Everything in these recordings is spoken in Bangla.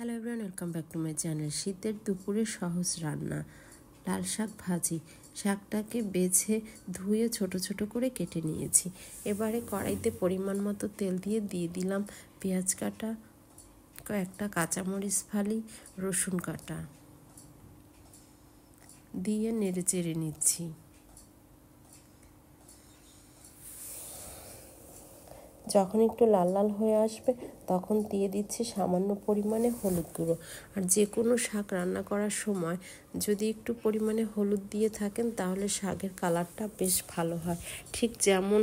Hello everyone, welcome back to my channel. শীতের দুপুরে সহজ রান্না লাল শাক ভাজি। শাকটাকে বেছে ধুয়ে ছোট ছোট করে কেটে নিয়েছি। এবারে কড়াইতে পরিমাণ মতো তেল দিয়ে দিলাম পেঁয়াজ কাটা, কয়েকটা কাঁচামরিচ ফালি, রসুন কাটা দিয়ে নেড়ে চেড়ে নিচ্ছি। যখন একটু লাল লাল হয়ে আসবে তখন দিয়ে দিচ্ছি সামান্য পরিমাণে হলুদ গুঁড়ো। আর যে কোনো শাক রান্না করার সময় যদি একটু পরিমাণে হলুদ দিয়ে থাকেন তাহলে শাকের কালারটা বেশ ভালো হয়। ঠিক যেমন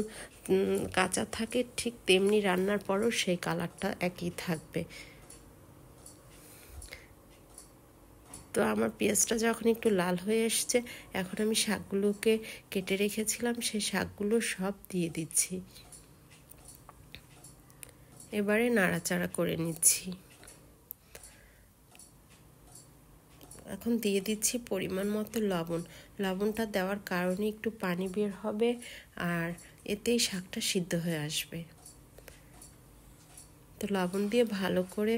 কাঁচা থাকে ঠিক তেমনি রান্নার পরও সেই কালারটা একই থাকবে। তো আমার পেঁয়াজটা যখন একটু লাল হয়ে এসছে এখন আমি শাকগুলোকে কেটে রেখেছিলাম সেই শাকগুলো সব দিয়ে দিচ্ছি। এবারে নাড়াচাড়া করে নিচ্ছি। এখন দিয়ে দিচ্ছি পরিমাণ মতো লবণ। লবণটা দেওয়ার কারণে একটু পানি বের হবে আর এতেই শাকটা সিদ্ধ হয়ে আসবে। তো লবণ দিয়ে ভালো করে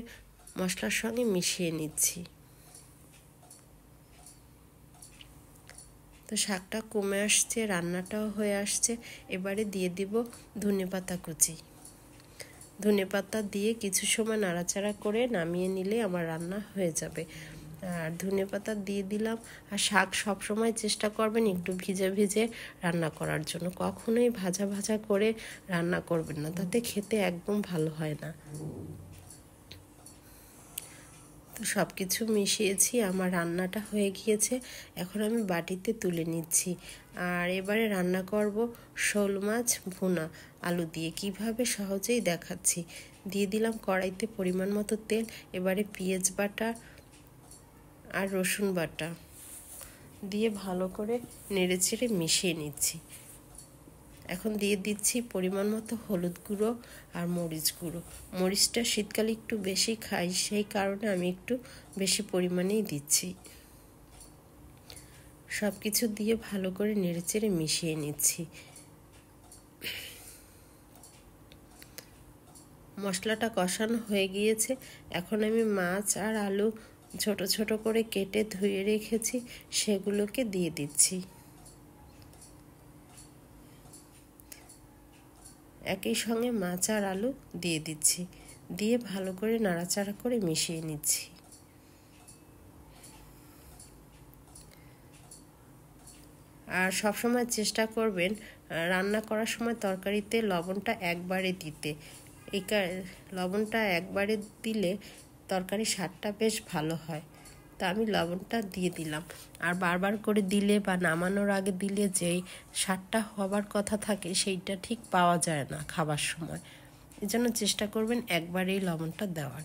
মশলার সঙ্গে মিশিয়ে নিচ্ছি। তো শাকটা কমে আসছে, রান্নাটাও হয়ে আসছে। এবারে দিয়ে দিব ধনেপাতা কুচি। ধনেপাতা দিয়ে কিছু সময় নাড়াচাড়া করে নামিয়ে নিলে আমার রান্না হয়ে যাবে। আর ধনেপাতা দিয়ে দিলাম। আর শাক সবসময় চেষ্টা করবেন একটু ভিজে ভিজে রান্না করার জন্য, কখনোই ভাজা ভাজা করে রান্না করবেন না, তাতে খেতে একদম ভালো হয় না। তো সব কিছু মিশিয়েছি, আমার রান্নাটা হয়ে গিয়েছে। এখন আমি বাটিতে তুলে নিচ্ছি। আর এবারে রান্না করব শোল মাছ ভুনা আলু দিয়ে, কিভাবে সহজেই দেখাচ্ছি। দিয়ে দিলাম কড়াইতে পরিমাণ মতো তেল। এবারে পেঁয়াজ বাটা আর রসুন বাটা দিয়ে ভালো করে নেড়েচেড়ে মিশিয়ে নিচ্ছি। এখন দিয়ে দিচ্ছি পরিমাণ মতো হলুদ গুঁড়ো আর মরিচ গুঁড়ো। মরিচটা শীতকালে একটু বেশি খাই, সেই কারণে আমি একটু বেশি পরিমাণেই দিচ্ছি। সব কিছু দিয়ে ভালো করে নেড়েচেড়ে মিশিয়ে নিচ্ছি। মশলাটা কষানো হয়ে গিয়েছে। এখন আমি মাছ আর আলু ছোট ছোট করে কেটে ধুয়ে রেখেছি, সেগুলোকে দিয়ে দিচ্ছি। একই সঙ্গে মাছ আর আলু দিয়ে দিচ্ছি, দিয়ে ভালো করে নাড়াচাড়া করে মিশিয়ে নিচ্ছি। আর সবসময় চেষ্টা করবেন রান্না করার সময় তরকারিতে লবণটা একবারে দিতে। লবণটা একবারে দিলে তরকারির স্বাদটা বেশ ভালো হয়। তা আমি লবণটা দিয়ে দিলাম। আর বারবার করে দিলে বা নামানোর আগে দিলে যেই স্বাদটা হবার কথা থাকে সেইটা ঠিক পাওয়া যায় না খাবার সময়। এজন্য চেষ্টা করবেন একবারেই লবণটা দেওয়ার।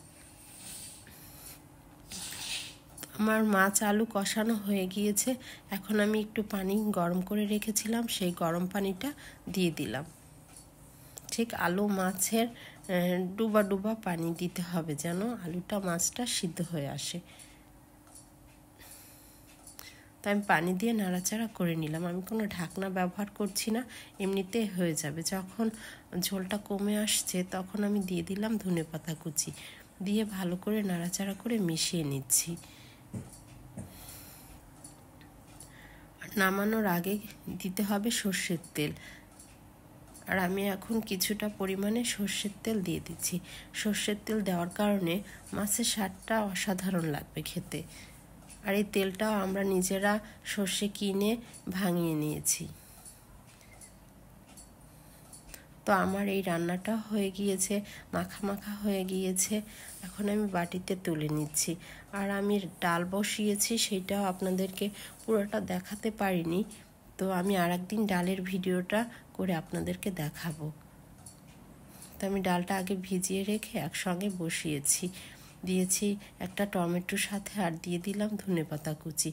আমার মাছ আলু কষানো হয়ে গিয়েছে। এখন আমি একটু পানি গরম করে রেখেছিলাম, সেই গরম পানিটা দিয়ে দিলাম। ঠিক আলু মাছের ডুবা ডুবা পানি দিতে হবে যেন আলুটা মাছটা সিদ্ধ হয়ে আসে। তাই আমি পানি দিয়ে নাড়াচাড়া করে নিলাম। আমি কোনো ঢাকনা ব্যবহার করছি না, এমনিতে হয়ে যাবে। যখন ঝোলটা কমে আসছে তখন আমি দিয়ে দিলাম ধনেপাতা কুচি, দিয়ে ভালো করে নাড়াচাড়া করে মিশিয়ে নিচ্ছি। নামানোর আগে দিতে হবে সর্ষের তেল। আর আমি এখন কিছুটা পরিমাণে সর্ষের তেল দিয়ে দিচ্ছি। সর্ষের তেল দেওয়ার কারণে মাছের স্বাদটা অসাধারণ লাগবে খেতে। আর এই তেলটাও আমরা নিজেরা সর্ষে কিনে ভাঙিয়ে নিয়েছি। তো আমার এই রান্নাটা হয়ে গিয়েছে, মাখা মাখা হয়ে গিয়েছে। এখন আমি বাটিতে তুলে নিচ্ছি। আর আমি ডাল বসিয়েছি, সেটাও আপনাদেরকে পুরোটা দেখাতে পারিনি। তো আমি আরেকদিন ডালের ভিডিওটা করে আপনাদেরকে দেখাবো। তো আমি ডালটা আগে ভিজিয়ে রেখে একসঙ্গে বসিয়েছি। দিয়েছি একটা টমেটোর সাথে আর দিয়ে দিলাম ধনেপাতা কুচি।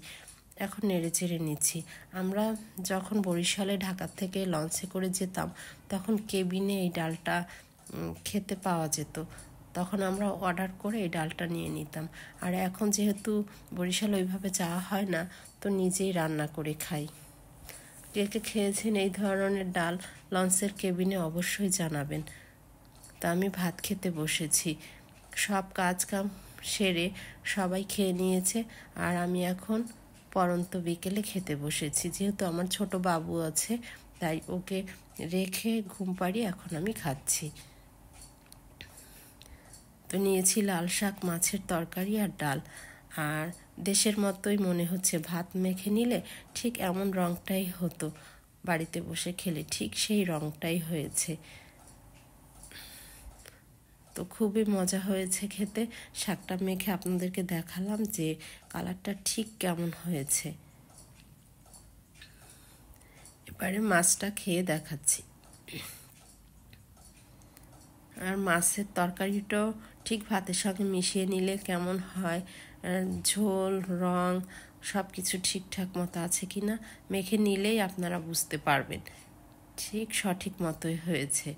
এখন নেড়ে চেড়ে নিচ্ছি। আমরা যখন বরিশালে ঢাকা থেকে লঞ্চে করে যেতাম তখন কেবিনে এই ডালটা খেতে পাওয়া যেত। তখন আমরা অর্ডার করে এই ডালটা নিয়ে নিতাম। আর এখন যেহেতু বরিশাল ওইভাবে যাওয়া হয় না, তো নিজেই রান্না করে খাই। কে কে খেয়েছেন এই ধরনের ডাল লঞ্চের কেবিনে অবশ্যই জানাবেন। তা আমি ভাত খেতে বসেছি। সব কাজ কাম সেরে সবাই খেয়ে নিয়েছে, আর আমি এখন পরন্ত বিকেলে খেতে বসেছি। যেহেতু আমার ছোট বাবু আছে, তাই ওকে রেখে ঘুম পাড়িয়ে এখন আমি খাচ্ছি। তো নিয়েছি লাল শাক, মাছের তরকারি আর ডাল। আর দেশের মতোই মনে হচ্ছে, ভাত মেখে নিলে ঠিক এমন রঙটাই হতো, বাড়িতে বসে খেলে ঠিক সেই রঙটাই হয়েছে। তো খুবই মজা হয়েছে খেতে। শাকটা মেখে আপনাদেরকে দেখালাম যে কালারটা ঠিক কেমন হয়েছে। এবারে মাছটা খেয়ে দেখাচ্ছি। আর মাছের তরকারিটাও ঠিক ভাতের সঙ্গে মিশিয়ে নিলে কেমন হয়, ঝোল, রং সব কিছু ঠিকঠাক মতো আছে কি না মেখে নিলেই আপনারা বুঝতে পারবেন ঠিক সঠিক মতোই হয়েছে।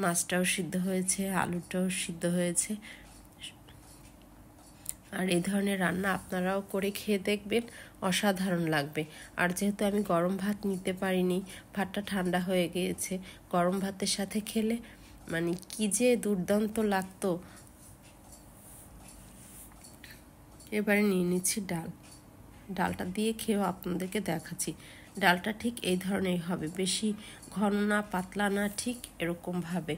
মাছটাও সিদ্ধ হয়েছে, আলুটাও সিদ্ধ হয়েছে। আর এই ধরনের রান্না আপনারাও করে খেয়ে দেখবেন, অসাধারণ লাগবে। আর যেহেতু আমি গরম ভাত নিতে পারিনি, ভাতটা ঠান্ডা হয়ে গিয়েছে, গরম ভাতের সাথে খেলে মানে কি যে দুর্দান্ত লাগতো। এবারে নিয়ে নিচ্ছি ডাল। ডালটা দিয়ে খেয়েও আপনাদেরকে দেখাচ্ছি। ডালটা ঠিক এই ধরনের হবে, বেশি ঘন না, পাতলা না, ঠিক এরকমভাবে।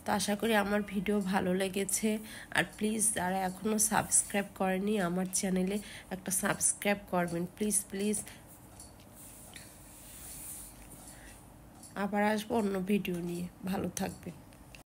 তো আশা করি আমার ভিডিও ভালো লেগেছে। আর প্লিজ যারা এখনও সাবস্ক্রাইব করেনি আমার চ্যানেলে একটা সাবস্ক্রাইব করবেন প্লিজ প্লিজ। আবার আসবো অন্য ভিডিও নিয়ে। ভালো থাকবেন।